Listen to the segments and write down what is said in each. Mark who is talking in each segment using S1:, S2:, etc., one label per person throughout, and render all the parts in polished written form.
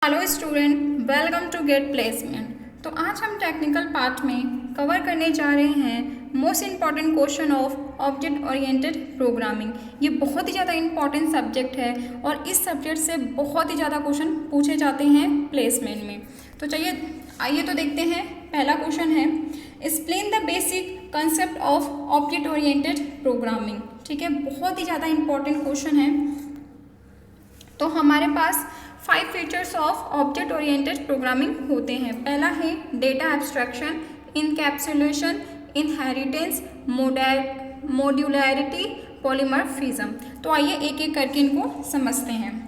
S1: Hello student, welcome to get placement. तो आज हम टेक्निकल पार्ट में कवर करने जा रहे हैं most important question of object oriented programming. ये बहुत ही ज़्यादा इम्पॉर्टेंट सब्जेक्ट है और इस सब्जेक्ट से बहुत ही ज़्यादा क्वेश्चन पूछे जाते हैं प्लेसमेंट में। तो चलिए आइए तो देखते हैं। पहला क्वेश्चन है, explain the basic concept of object oriented programming. ठीक है, बहुत ही ज़्यादा इम्पॉर्टेंट क्वेश्चन है। तो हमारे पास 5 features of object oriented programming होते हैं। पहला है data abstraction, encapsulation, inheritance, modularity, polymorphism. तो आइए एक एक करके इनको समझते हैं।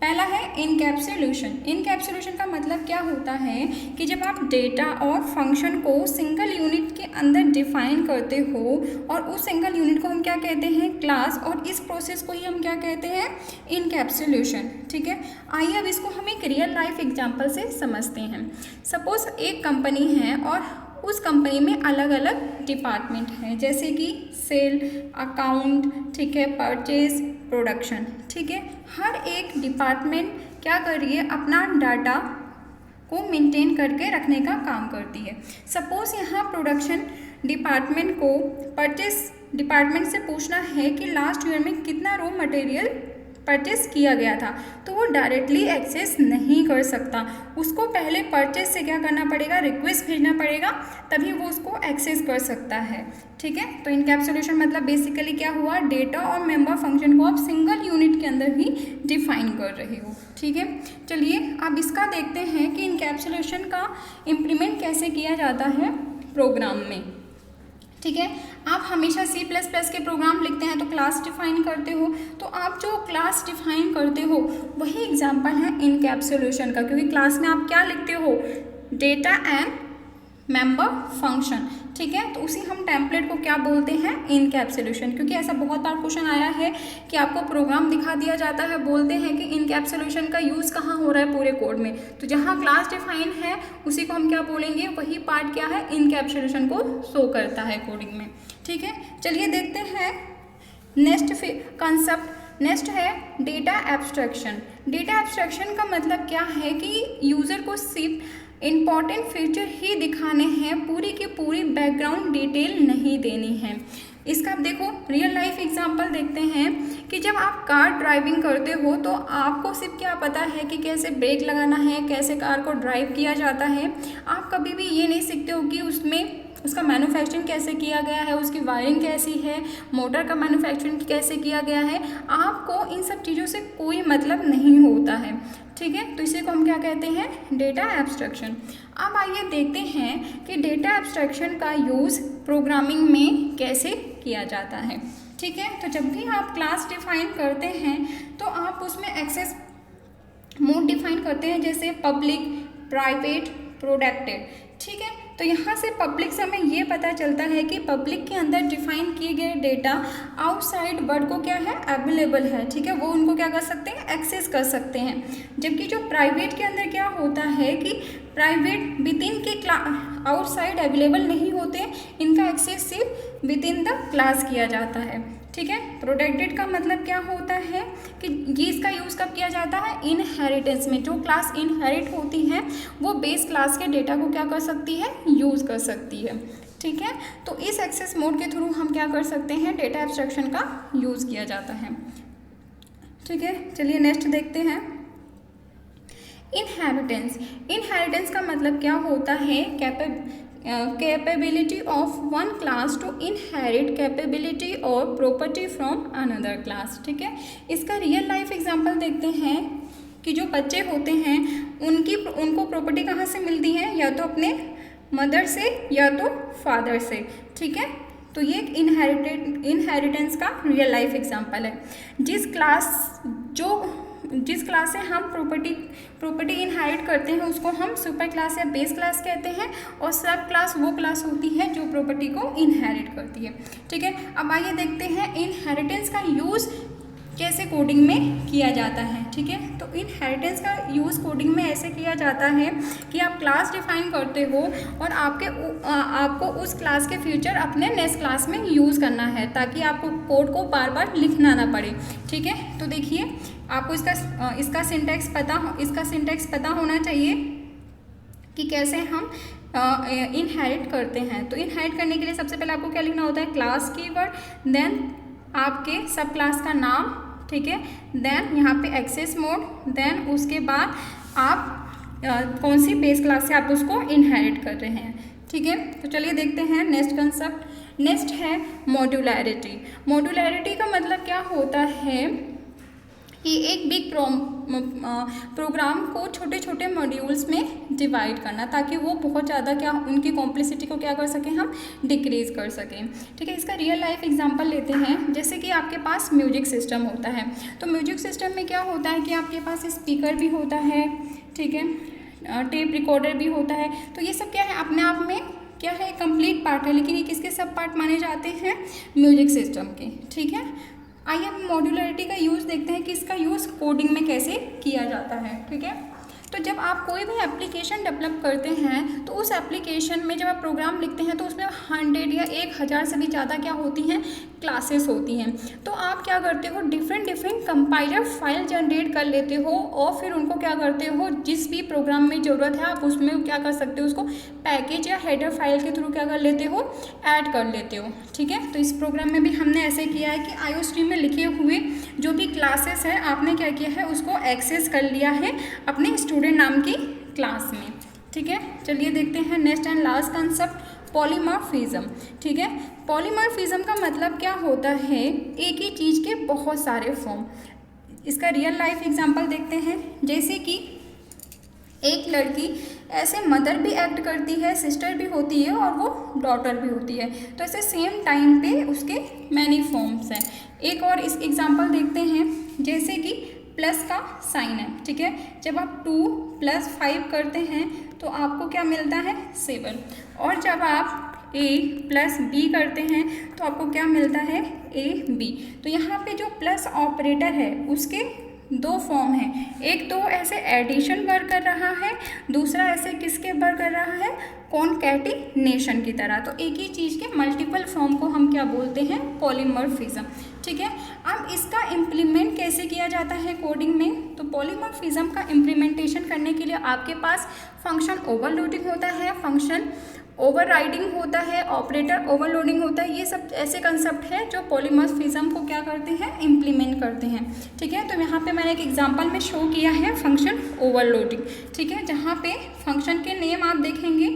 S1: पहला है इनकैप्सुलेशन। इनकैप्सुलेशन का मतलब क्या होता है कि जब आप डेटा और फंक्शन को सिंगल यूनिट के अंदर डिफाइन करते हो और उस सिंगल यूनिट को हम क्या कहते हैं, क्लास, और इस प्रोसेस को ही हम क्या कहते हैं, इनकैप्सुलेशन। ठीक है, आइए अब इसको हम एक रियल लाइफ एग्जांपल से समझते हैं। सपोज एक कंपनी है और उस कंपनी में अलग अलग डिपार्टमेंट हैं, जैसे कि सेल, अकाउंट, ठीक है, परचेज, प्रोडक्शन। ठीक है, हर एक डिपार्टमेंट क्या कर रही है, अपना डाटा को मेंटेन करके रखने का काम करती है। सपोज यहाँ प्रोडक्शन डिपार्टमेंट को परचेज डिपार्टमेंट से पूछना है कि लास्ट ईयर में कितना रॉ मटेरियल परचेस किया गया था, तो वो डायरेक्टली एक्सेस नहीं कर सकता। उसको पहले परचेस से क्या करना पड़ेगा, रिक्वेस्ट भेजना पड़ेगा, तभी वो उसको एक्सेस कर सकता है। ठीक है, तो इनकैप्सुलेशन मतलब बेसिकली क्या हुआ, डेटा और मेंबर फंक्शन को आप सिंगल यूनिट के अंदर ही डिफाइन कर रहे हो। ठीक है, चलिए अब इसका देखते हैं कि इनकैप्सुलेशन का इम्प्लीमेंट कैसे किया जाता है प्रोग्राम में। ठीक है, आप हमेशा C++ के प्रोग्राम लिखते हैं तो क्लास डिफाइन करते हो, तो आप जो क्लास डिफाइन करते हो वही एग्जांपल है इनकैप्सुलेशन का, क्योंकि क्लास में आप क्या लिखते हो, डेटा एंड मेंबर फंक्शन। ठीक है, तो उसी हम टेम्पलेट को क्या बोलते हैं, इनकैप्सुलेशन। क्योंकि ऐसा बहुत बार क्वेश्चन आया है कि आपको प्रोग्राम दिखा दिया जाता है, बोलते हैं कि इनकैप्सुलेशन का यूज़ कहाँ हो रहा है पूरे कोड में, तो जहाँ क्लास डिफाइन है उसी को हम क्या बोलेंगे, वही पार्ट क्या है, इनकैप्सुलेशन को शो करता है कोडिंग में। ठीक है, चलिए देखते हैं नेक्स्ट कंसेप्ट। नेक्स्ट है डेटा एब्स्ट्रैक्शन। डेटा एब्स्ट्रैक्शन का मतलब क्या है कि यूज़र को सिर्फ इम्पॉर्टेंट फीचर ही दिखाने हैं, पूरी की पूरी बैकग्राउंड डिटेल नहीं देनी है। इसका आप देखो रियल लाइफ एग्जांपल देखते हैं कि जब आप कार ड्राइविंग करते हो तो आपको सिर्फ क्या पता है कि कैसे ब्रेक लगाना है, कैसे कार को ड्राइव किया जाता है। आप कभी भी ये नहीं सीखते हो कि उसका मैन्युफैक्चरिंग कैसे किया गया है, उसकी वायरिंग कैसी है, मोटर का मैन्युफैक्चरिंग कैसे किया गया है। आपको इन सब चीज़ों से कोई मतलब नहीं होता है। ठीक है, तो इसी को हम क्या कहते हैं, डेटा एब्स्ट्रैक्शन। अब आइए देखते हैं कि डेटा एब्स्ट्रैक्शन का यूज़ प्रोग्रामिंग में कैसे किया जाता है। ठीक है, तो जब भी आप क्लास डिफाइन करते हैं तो आप उसमें एक्सेस मोड डिफाइन करते हैं, जैसे पब्लिक, प्राइवेट, प्रोटेक्टेड। ठीक है, तो यहाँ से पब्लिक से हमें ये पता चलता है कि पब्लिक के अंदर डिफाइन किए गए डेटा आउटसाइड वर्ल्ड को क्या है, अवेलेबल है। ठीक है, वो उनको क्या कर सकते हैं, एक्सेस कर सकते हैं। जबकि जो प्राइवेट के अंदर क्या होता है कि प्राइवेट विद इन के आउटसाइड अवेलेबल नहीं होते, इनका एक्सेस सिर्फ विद इन द क्लास किया जाता है। ठीक है, प्रोटेक्टेड का मतलब क्या होता है कि ये इसका यूज़ कब किया जाता है, इनहेरिटेंस में। जो क्लास इनहेरिट होती है वो बेस क्लास के डेटा को क्या कर सकती है, यूज़ कर सकती है। ठीक है, तो इस एक्सेस मोड के थ्रू हम क्या कर सकते हैं, डेटा एब्स्ट्रैक्शन का यूज़ किया जाता है। ठीक है, चलिए नेक्स्ट देखते हैं इनहेरिटेंस। इनहेरिटेंस का मतलब क्या होता है, capability of one class to inherit capability और प्रॉपर्टी फ्रॉम अनदर क्लास। ठीक है, इसका रियल लाइफ एग्जांपल देखते हैं कि जो बच्चे होते हैं उनको प्रॉपर्टी कहाँ से मिलती है, या तो अपने मदर से या तो फादर से। ठीक है, तो ये एक इनहेरिटेंस का रियल लाइफ एग्जांपल है। जिस क्लास से हम प्रॉपर्टी इनहेरिट करते हैं उसको हम सुपर क्लास या बेस क्लास कहते हैं, और सब क्लास वो क्लास होती है जो प्रॉपर्टी को इनहेरिट करती है। ठीक है, अब आइए देखते हैं इनहेरिटेंस का यूज़ कैसे कोडिंग में किया जाता है। ठीक है, तो इनहेरिटेंस का यूज़ कोडिंग में ऐसे किया जाता है कि आप क्लास डिफाइन करते हो और आपको उस क्लास के फीचर अपने नेक्स्ट क्लास में यूज़ करना है, ताकि आपको कोड को बार बार लिखना ना पड़े। ठीक है, तो तो देखिए आपको इसका सिंटैक्स पता होना चाहिए कि कैसे हम इनहेरिट करते हैं। तो इनहेरिट करने के लिए सबसे पहले आपको क्या लिखना होता है, क्लास कीवर्ड, देन आपके सब क्लास का नाम, ठीक है, देन यहाँ पे एक्सेस मोड, देन उसके बाद आप कौन सी बेस क्लास से आप उसको इनहेरिट कर रहे हैं, ठीक है। तो चलिए देखते हैं नेक्स्ट कंसेप्ट। नेक्स्ट है मॉड्यूलैरिटी। मॉड्यूलैरिटी का मतलब क्या होता है कि एक बिग प्रोग्राम को छोटे छोटे मॉड्यूल्स में डिवाइड करना, ताकि वो बहुत ज़्यादा क्या उनकी कॉम्प्लेक्सिटी को क्या कर सकें, हम डिक्रीज़ कर सकें, ठीक है। इसका रियल लाइफ एग्जांपल लेते हैं। जैसे कि आपके पास म्यूजिक सिस्टम होता है, तो म्यूजिक सिस्टम में क्या होता है कि आपके पास स्पीकर भी होता है, ठीक है, टेप रिकॉर्डर भी होता है। तो ये सब क्या है, अपने आप में क्या है, कंप्लीट पार्ट है, लेकिन ये किसके सब पार्ट माने जाते हैं, म्यूजिक सिस्टम के, ठीक है। आइए हम मॉड्यूलरिटी का यूज़ देखते हैं कि इसका यूज़ कोडिंग में कैसे किया जाता है, ठीक है। तो जब आप कोई भी एप्लीकेशन डेवलप करते हैं तो उस एप्लीकेशन में जब आप प्रोग्राम लिखते हैं तो उसमें 100 या 1000 से भी ज़्यादा क्या होती हैं, क्लासेस होती हैं। तो आप क्या करते हो, डिफरेंट कंपाइलर फाइल जनरेट कर लेते हो और फिर उनको क्या करते हो, जिस भी प्रोग्राम में ज़रूरत है आप उसमें क्या कर सकते हो, उसको पैकेज या हेडर फाइल के थ्रू क्या कर लेते हो, ऐड कर लेते हो, ठीक है। तो इस प्रोग्राम में भी हमने ऐसे किया है कि IOStream में लिखे हुए जो भी क्लासेस है आपने क्या किया है, उसको एक्सेस कर लिया है अपने स्टूडेंट नाम की क्लास में, ठीक है। चलिए देखते हैं next and last concept, polymorphism, ठीक है। पॉलीमॉर्फिज्म का मतलब क्या होता है, एक ही चीज़ के बहुत सारे फॉर्म। इसका रियल लाइफ एग्जांपल देखते हैं। जैसे कि एक लड़की ऐसे मदर भी एक्ट करती है, सिस्टर भी होती है और वो डॉटर भी होती है, तो ऐसे सेम टाइम पे उसके मैनी फॉर्म्स हैं। एक और इस एग्जांपल देखते हैं, जैसे कि प्लस का साइन है, ठीक है। जब आप 2 + 5 करते हैं तो आपको क्या मिलता है, 7, और जब आप A + B करते हैं तो आपको क्या मिलता है, AB। तो यहाँ पे जो प्लस ऑपरेटर है उसके 2 फॉर्म हैं, एक तो ऐसे एडिशन वर्क कर रहा है, दूसरा ऐसे किसके वर्क कर रहा है, कॉनकैटिनेशन की तरह। तो एक ही चीज़ के मल्टीपल फॉर्म को हम क्या बोलते हैं, पॉलीमॉर्फिज्म, ठीक है। अब इसका इम्प्लीमेंट कैसे किया जाता है कोडिंग में, तो पॉलीमॉर्फिज्म का इम्प्लीमेंटेशन करने के लिए आपके पास फंक्शन ओवरलोडिंग होता है, फंक्शन ओवरराइडिंग होता है, ऑपरेटर ओवरलोडिंग होता है। ये सब ऐसे कंसेप्ट है जो पॉलीमॉर्फिज्म को क्या करते हैं, इम्प्लीमेंट करते हैं, ठीक है। तो यहाँ पे मैंने एक एग्जांपल में शो किया है फंक्शन ओवरलोडिंग, ठीक है, जहाँ पे फंक्शन के नेम आप देखेंगे,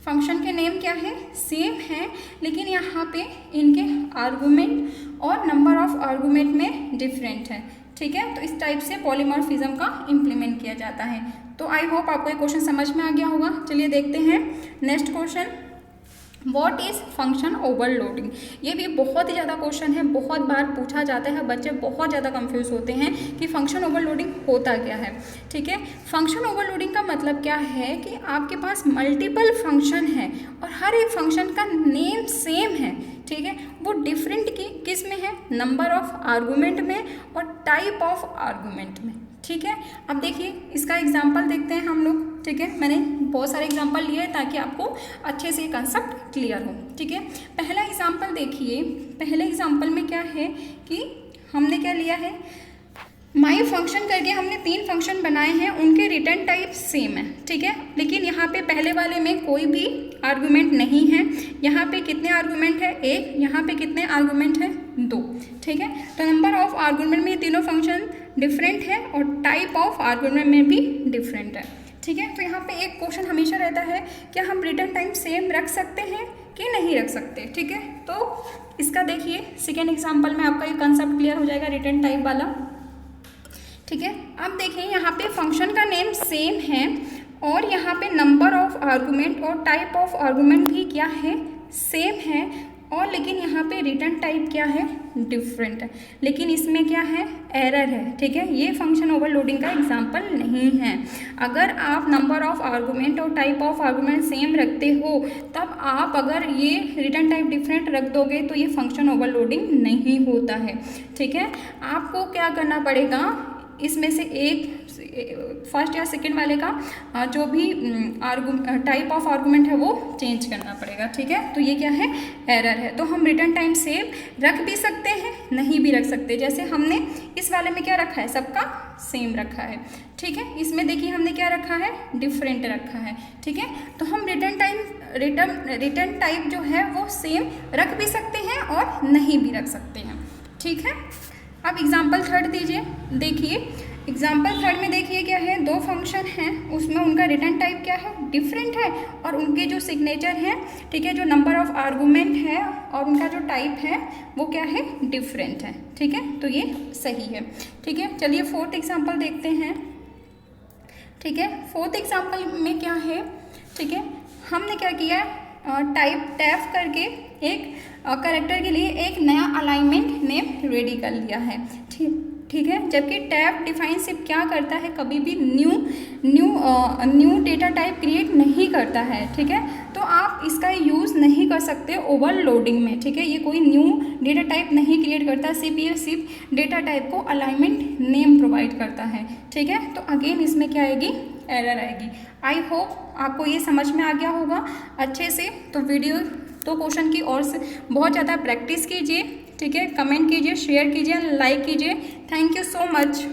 S1: फंक्शन के नेम क्या है, सेम है, लेकिन यहाँ पे इनके आर्गूमेंट और नंबर ऑफ आर्गूमेंट में डिफरेंट है, ठीक है। तो इस टाइप से पॉलीमॉर्फिज्म का इम्प्लीमेंट किया जाता है। तो आई होप आपको ये क्वेश्चन समझ में आ गया होगा। चलिए देखते हैं next question, what is function overloading. ये भी बहुत ही ज़्यादा क्वेश्चन है, बहुत बार पूछा जाता है, बच्चे बहुत ज़्यादा कंफ्यूज होते हैं कि फंक्शन ओवरलोडिंग होता क्या है, ठीक है। फंक्शन ओवरलोडिंग का मतलब क्या है कि आपके पास मल्टीपल फंक्शन है और हर एक फंक्शन का नेम सेम है, ठीक है, वो डिफरेंट किस में है, नंबर ऑफ आर्गूमेंट में और टाइप ऑफ आर्गूमेंट में, ठीक है। अब देखिए इसका एग्जाम्पल देखते हैं हम लोग, ठीक है। मैंने बहुत सारे एग्जाम्पल लिए हैं ताकि आपको अच्छे से कंसेप्ट क्लियर हो, ठीक है। पहला एग्जाम्पल देखिए, पहले एग्जाम्पल में क्या है कि हमने क्या लिया है, माई फंक्शन करके हमने 3 फंक्शन बनाए हैं, उनके रिटर्न टाइप सेम है, ठीक है। लेकिन यहाँ पे पहले वाले में कोई भी आर्गूमेंट नहीं है, यहाँ पे कितने आर्गूमेंट है, 1, यहाँ पे कितने आर्गूमेंट है, 2, ठीक है। तो नंबर ऑफ आर्गूमेंट में ये तीनों फंक्शन डिफरेंट है और टाइप ऑफ आर्गूमेंट में भी डिफरेंट है, ठीक है। तो यहाँ पे एक क्वेश्चन हमेशा रहता है, क्या हम रिटर्न टाइम सेम रख सकते हैं कि नहीं रख सकते, ठीक है। तो इसका देखिए सेकेंड एग्जाम्पल में आपका ये कंसेप्ट क्लियर हो जाएगा रिटर्न टाइप वाला, ठीक है। अब देखिए यहाँ पे फंक्शन का नेम सेम है और यहाँ पे नंबर ऑफ आर्गूमेंट और टाइप ऑफ आर्गूमेंट भी क्या है, सेम है, और लेकिन यहाँ पे रिटर्न टाइप क्या है, डिफरेंट है, लेकिन इसमें क्या है, एरर है, ठीक है। ये फंक्शन ओवरलोडिंग का एग्जांपल नहीं है। अगर आप नंबर ऑफ आर्गूमेंट और टाइप ऑफ आर्गूमेंट सेम रखते हो, तब आप अगर ये रिटर्न टाइप डिफरेंट रख दोगे तो ये फंक्शन ओवरलोडिंग नहीं होता है, ठीक है। आपको क्या करना पड़ेगा, इसमें से एक फर्स्ट या सेकंड वाले का जो भी टाइप ऑफ आर्गूमेंट है वो चेंज करना पड़ेगा, ठीक है। तो ये क्या है, एरर है। तो हम रिटर्न टाइम सेम रख भी सकते हैं, नहीं भी रख सकते। जैसे हमने इस वाले में क्या रखा है, सबका सेम रखा है, ठीक है। इसमें देखिए हमने क्या रखा है, डिफरेंट रखा है, ठीक है। तो हम रिटर्न टाइप जो है वो सेम रख भी सकते हैं और नहीं भी रख सकते हैं, ठीक है। अब एग्जाम्पल थर्ड दीजिए, देखिए एग्जाम्पल थर्ड में देखिए क्या है, दो फंक्शन हैं, उसमें उनका रिटर्न टाइप क्या है, डिफरेंट है, और उनके जो सिग्नेचर हैं, ठीक है, जो नंबर ऑफ आर्गूमेंट है और उनका जो टाइप है वो क्या है, डिफरेंट है, ठीक है। तो ये सही है, ठीक है। चलिए फोर्थ एग्जाम्पल देखते हैं, ठीक है। फोर्थ एग्जाम्पल में क्या है, ठीक है, हमने क्या किया, टैप करके एक कैरेक्टर के लिए एक नया अलाइनमेंट नेम रेडी कर लिया है, ठीक है। जबकि टैप डिफाइन सिर्फ क्या करता है, कभी भी न्यू डेटा टाइप क्रिएट नहीं करता है, ठीक है। तो आप इसका यूज़ नहीं कर सकते ओवरलोडिंग में, ठीक है। ये कोई न्यू डेटा टाइप नहीं क्रिएट करता, सिर्फ डेटा टाइप को अलाइनमेंट नेम प्रोवाइड करता है, ठीक है। तो अगेन इसमें क्या आएगी, एरर आएगी। आई होप आपको ये समझ में आ गया होगा अच्छे से। तो क्वेश्चन की और से बहुत ज़्यादा प्रैक्टिस कीजिए, ठीक है। कमेंट कीजिए, शेयर कीजिए, लाइक कीजिए। Thank you so much.